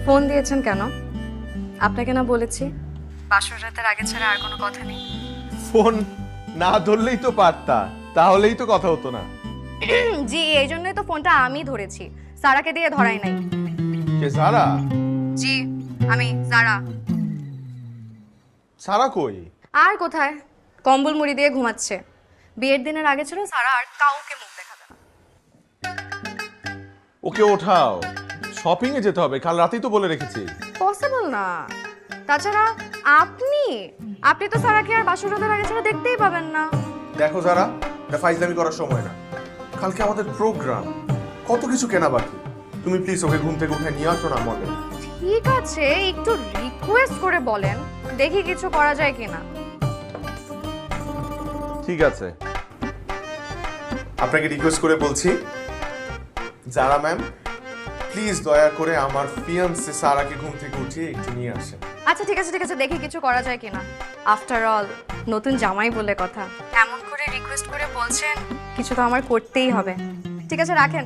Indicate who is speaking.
Speaker 1: Phone দিয়েছেন কেন? আপনাকে না বলেছি বাসর রাতের আগে ছাড়া আর কোনো কথা নেই।
Speaker 2: ফোন না ধরলেই তো পারতা, তাহলেই তো কথা হতো না।
Speaker 1: জি, এই জন্যই তো ফোনটা আমি ধরেছি, সারাকে দিয়ে ধরাই নাই।
Speaker 2: কে সারা?
Speaker 1: জি, আমি সারা।
Speaker 2: সারা কই?
Speaker 1: আর কোথায়, কম্বল মুড়ি দিয়ে ঘুমাচ্ছে। বিয়ের দিনের আগে ছিল সারা আর কাউকে মুখ দেখাবে না।
Speaker 2: ওকে ওঠাও, শপিং এ যেতে হবে, কাল রাতেই তো বলে রেখেছি।
Speaker 1: পসিবল না। তাছাড়া আপনি আপনি তো সারাকে আর বাসর রাতের আগে ছাড়া দেখতেই পাবেন না।
Speaker 2: দেখো সারা, এটা ফাইজলামি করার সময় না। কালকে আমাদের প্রোগ্রাম, কত কিছু কেনা বাকি। তুমি প্লিজ ওকে ঘুম থেকে উঠে নিয়ে আসো না মলে।
Speaker 1: ঠিক আছে, একটু রিকোয়েস্ট করে বলেন, দেখি কিছু করা যায় কিনা।
Speaker 2: ঠিক আছে, আপনাকে রিকোয়েস্ট করে বলছি, যারা ম্যাম প্লিজ দয়া করে আমার ফিয়ান্সে সারাকে ঘুম থেকে উঠিয়ে একটু নিয়ে আসেন।
Speaker 1: আচ্ছা ঠিক আছে ঠিক আছে, দেখি কিছু করা যায় কিনা। আফটার অল নতুন জামাই বলে কথা, এমন করে রিকোয়েস্ট করে বলছেন, কিছু তো আমার করতেই হবে। ঠিক আছে, রাখেন।